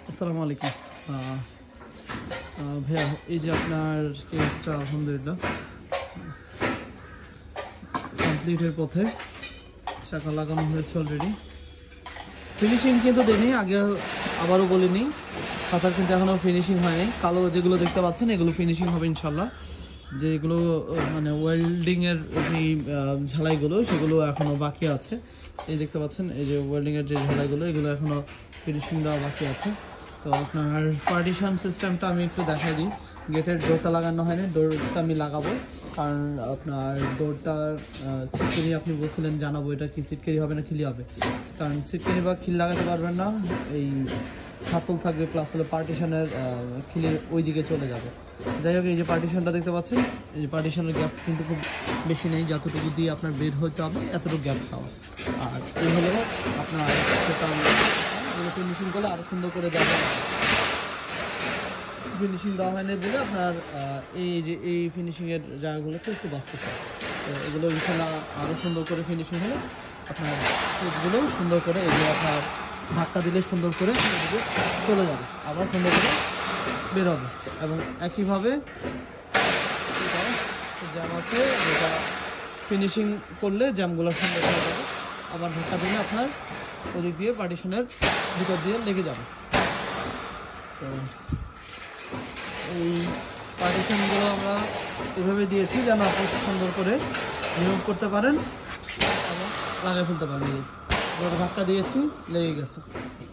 আসসালামু আলাইকুম ভাইয়া, এই যে আপনার কেসটা আলহামদুলিল্লাহ কমপ্লিটের পথে, চাকা লাগানো হয়েছে অলরেডি। ফিনিশিং কিন্তু দেয়নি, আগে আবারও বলিনি, খাতার কিন্তু এখনও ফিনিশিং হয়নি। কালো যেগুলো দেখতে পাচ্ছেন এগুলো ফিনিশিং হবে ইনশাল্লাহ। যেগুলো মানে ওয়েল্ডিংয়ের যে ঝালাইগুলো সেগুলো এখনও বাকি আছে। এই দেখতে পাচ্ছেন এই যে ওয়েল্ডিংয়ের যে ঝালাইগুলো এগুলো এখনও ফিনিশিং দেওয়া বাকি আছে। তো আপনার পার্টিশন সিস্টেমটা আমি একটু দেখাই দিই। গেটের ডোরটা লাগানো হয়নি, ডোরটা আমি লাগাবো, কারণ আপনার ডোরটার সিটকেরি আপনি বলছিলেন জানাবো, এটা কি সিটকেরি হবে না খিলি হবে, কারণ সিটকেরি বা খিল লাগাতে পারবেন না, এই হাতল থাকবে প্লাস হলে পার্টিশনের খিলি ওই দিকে চলে যাবে। যাই হোক, এই যে পার্টিশনটা দেখতে পাচ্ছেন, এই যে পার্টিশনের গ্যাপ কিন্তু খুব বেশি নেই, যতটুকু দিয়ে আপনার বের হতে হবে এতটুকু গ্যাপ খাওয়া। আর এই হলো আপনার সেটা ফিনিশিং করলে আরও সুন্দর করে দেওয়া, ফিনিশিং দেওয়া হয়নি বলে আপনার এই যে এই ফিনিশিংয়ের জায়গাগুলোতে একটু বাঁচতেছে। তো এগুলো ইনশাল্লাহ আরও সুন্দর করে ফিনিশিং হলে আপনার সুইচগুলো সুন্দর করে এগুলো আপনার ধাক্কা দিলে সুন্দর করে চলে যাবে, আবার সুন্দর করে বের হবে। এবং একইভাবে জ্যাম আছে, যেটা ফিনিশিং করলে জ্যামগুলো সুন্দর হয়ে যাবে, আবার ধাক্কা দিলে আপনার ওদিক দিয়ে পার্টিশনের ভিতর দিয়ে লেগে যাবে। তো এই পার্টিশনগুলো আমরা এভাবে দিয়েছি যেন আপনি সুন্দর করে রিমুভ করতে পারেন এবং লাগিয়ে ফেলতে পারেন। ধাক্কা দিয়েছি, লেগে গেছে।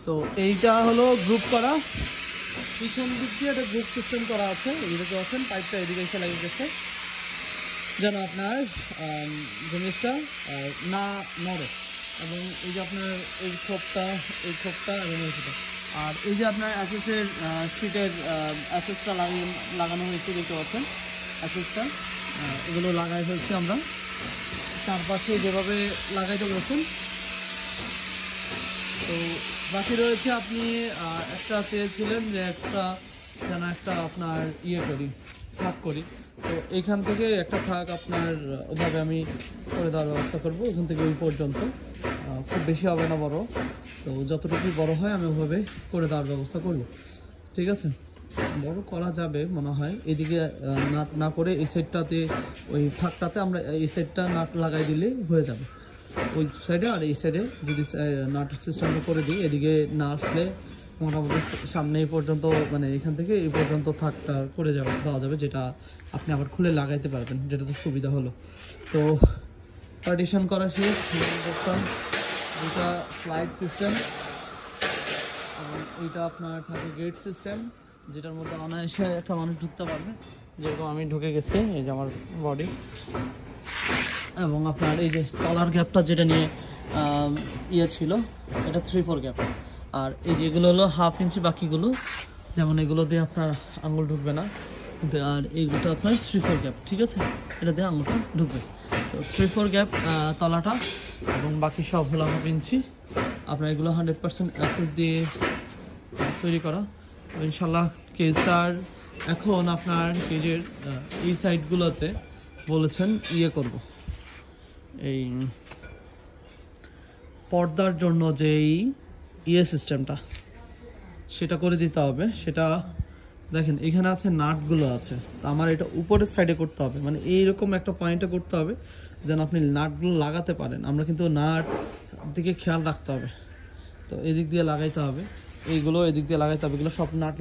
তো এইটা হলো গ্রুপ করা, পিছন দিক দিয়ে একটা গ্রুপ সিস্টেম করা আছে। এদিকে আছেন পাইপটা এদিকে এসে লাগিয়ে গেছে যেন আপনার জিনিসটা না নড়ে। এবং এই যে আপনার এই খোপটা এবং এইটা, আর এই যে আপনার অ্যাসেসের সিটের অ্যাসেসটা লাগানো হয়েছে দেখতে পাচ্ছেন, অ্যাসেসটা এগুলো লাগাই ফেলছি আমরা চারপাশে যেভাবে লাগাইতে বলছেন। তো বাকি রয়েছে, আপনি একটা চেয়েছিলেন যে একটা আপনার থাক করি, তো এইখান থেকে একটা থাক আপনার ওভাবে আমি করে দেওয়ার ব্যবস্থা করবো। ওখান থেকে ওই পর্যন্ত খুব বেশি হবে না বড়, তো যতটুকু বড় হয় আমি ওভাবে করে দেওয়ার ব্যবস্থা করব। ঠিক আছে, বড় করা যাবে মনে হয়। এদিকে নাট না করে এই সাইডটাতে, ওই থাকটাতে আমরা এই সাইডটা নাট লাগাই দিলে হয়ে যাবে ওই সাইডে। আর এই সাইডে যদি নাট সিস্টেমটা করে দিই, এদিকে না আসলে মোটামুটি সামনে এই পর্যন্ত, মানে এখান থেকে এই পর্যন্ত থাকটা করে দেওয়া যাবে, যেটা আপনি আবার খুলে লাগাইতে পারবেন, যেটা তো সুবিধা হলো। তো পার্টিশন করা শেষ। এটা ফ্লাইট সিস্টেম এবং এইটা আপনার থাকে গেট সিস্টেম, যেটার মধ্যে অনায়াসে একটা মানুষ ঢুকতে পারবে, যেরকম আমি ঢুকে গেছি, এই যে আমার বডি। এবং আপনার এই যে তলার গ্যাপটা যেটা নিয়ে ছিল, এটা 3-4 গ্যাপ। আর এই যেগুলো হলো 1/2 ইঞ্চি, বাকিগুলো যেমন এগুলো দিয়ে আপনার আঙুল ঢুকবে না, আর এইগুলো আপনার 3-4 গ্যাপ। ঠিক আছে, এটা দিয়ে আঙুলটা ঢুকবে। তো 3-4 গ্যাপ তলাটা, এবং বাকি সব হলো 1/2 ইঞ্চি। আপনার এগুলো 100% অ্যাসেস দিয়ে তৈরি করা। তো ইনশাল্লাহ কেজটার এখন আপনার কেজের এই সাইডগুলোতে বলেছেন করব, এই পর্দার জন্য যেই সিস্টেমটা সেটা করে দিতে হবে। সেটা দেখেন এখানে আছে, নাটগুলো আছে, তো আমার এটা উপরের সাইডে করতে হবে, মানে এইরকম একটা পয়েন্টে করতে হবে যেন আপনি নাটগুলো লাগাতে পারেন। আমরা কিন্তু নাট দিকে খেয়াল রাখতে হবে। তো এদিক দিয়ে লাগাইতে হবে, এইগুলো এদিক দিয়ে লাগাইতে হবে। এগুলো সব নাট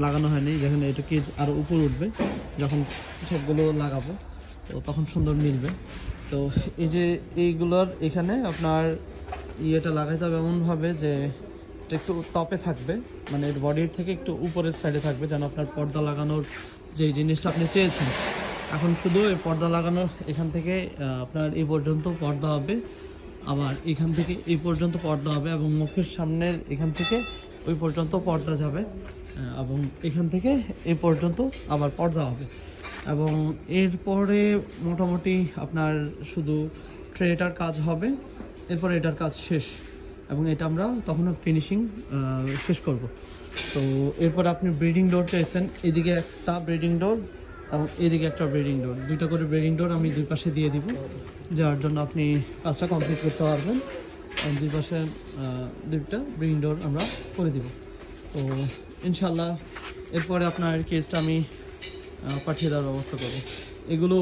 লাগানো হয়নি, যখন এটা কেজ আরও উপর উঠবে, যখন সবগুলো লাগাবো তো তখন সুন্দর মিলবে। তো এই যে এইগুলোর এখানে আপনার ইয়েটা লাগাইতে হবে এমনভাবে যে এটা একটু টপে থাকবে, মানে এর বডির থেকে একটু উপরের সাইডে থাকবে, যেন আপনার পর্দা লাগানোর যে জিনিসটা আপনি চেয়েছেন। এখন শুধু এই পর্দা লাগানোর এখান থেকে আপনার এই পর্যন্ত পর্দা হবে, আবার এখান থেকে এই পর্যন্ত পর্দা হবে, এবং মুখের সামনের এখান থেকে ওই পর্যন্ত পর্দা যাবে, এবং এখান থেকে এই পর্যন্ত আবার পর্দা হবে। এবং এরপরে মোটামুটি আপনার শুধু ট্রেটার কাজ হবে, এরপরে এটার কাজ শেষ, এবং এটা আমরা তখন ফিনিশিং শেষ করব। তো এরপরে আপনি ব্রিডিং ডোর চাইছেন, এদিকে একটা ব্রিডিং ডোর এবং এদিকে একটা ব্রিডিং ডোর, দুইটা করে ব্রিডিং ডোর আমি দুই পাশে দিয়ে দিব, যার জন্য আপনি কাজটা কমপ্লিট করতে পারবেন। দুই পাশে দুইটা ব্রিডিং ডোর আমরা করে দিব। তো ইনশাল্লাহ এরপরে আপনার কেসটা আমি পাঠিয়ে দেওয়ার ব্যবস্থা করবো। এগুলো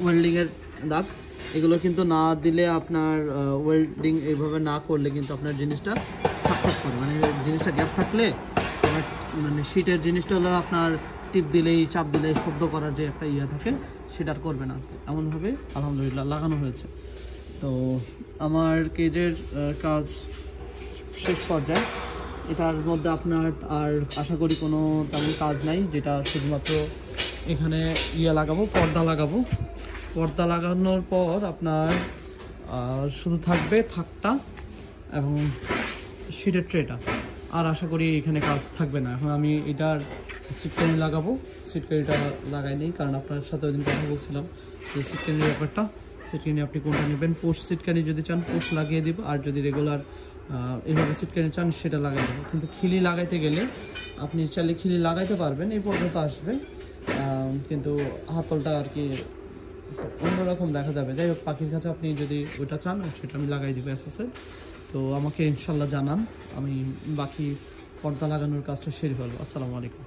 ওয়েল্ডিংয়ের দাগ, এগুলো কিন্তু না দিলে আপনার ওয়েল্ডিং এইভাবে না করলে কিন্তু আপনার জিনিসটা ফাঁক করে, মানে জিনিসটা গ্যাপ থাকলে মানে শীটের জিনিসটা হলো আপনার টিপ দিলেই চাপ দিলেই শব্দ করার যে একটা ইয়ে থাকে সেটা আর করবে না। এমনভাবে আলহামদুলিল্লাহ লাগানো হয়েছে। তো আমার কেজের কাজ শেষ পর্যায়ে। এটার মধ্যে আপনার আর আশা করি কোনো তেমন কাজ নাই, যেটা শুধুমাত্র এখানে ইয়ে লাগাবো, পর্দা লাগাবো। পর্দা লাগানোর পর আপনার শুধু থাকবে থাকটা এবং শীটের ট্রেটা, আর আশা করি এখানে কাজ থাকবে না। এখন আমি এটার সিটকানি লাগাবো। সিটকানিটা লাগাই নেই কারণ আপনার সাথে ওই দিন কথা বলছিলাম যে সিটকানির ব্যাপারটা। সিটকানি আপনি কোনটা নেবেন, পোস্ট সিটকানি যদি চান পোস্ট লাগিয়ে দিব, আর যদি রেগুলার এইভাবে সিটকানি চান সেটা লাগাই দেবো। কিন্তু খিলি লাগাইতে গেলে আপনি চাইলে খিলি লাগাইতে পারবেন, এই পর্যন্ত আসবে, কিন্তু হাতলটা আর কি অন্যরকম দেখা যাবে। যাই হোক, পাখির কাছে আপনি যদি ওইটা চান সেটা আমি লাগাই দিব এসএসে। তো আমাকে ইনশাল্লাহ জানান, আমি বাকি পর্দা লাগানোর কাজটা সেরে ফেলবো। আসসালামু আলাইকুম।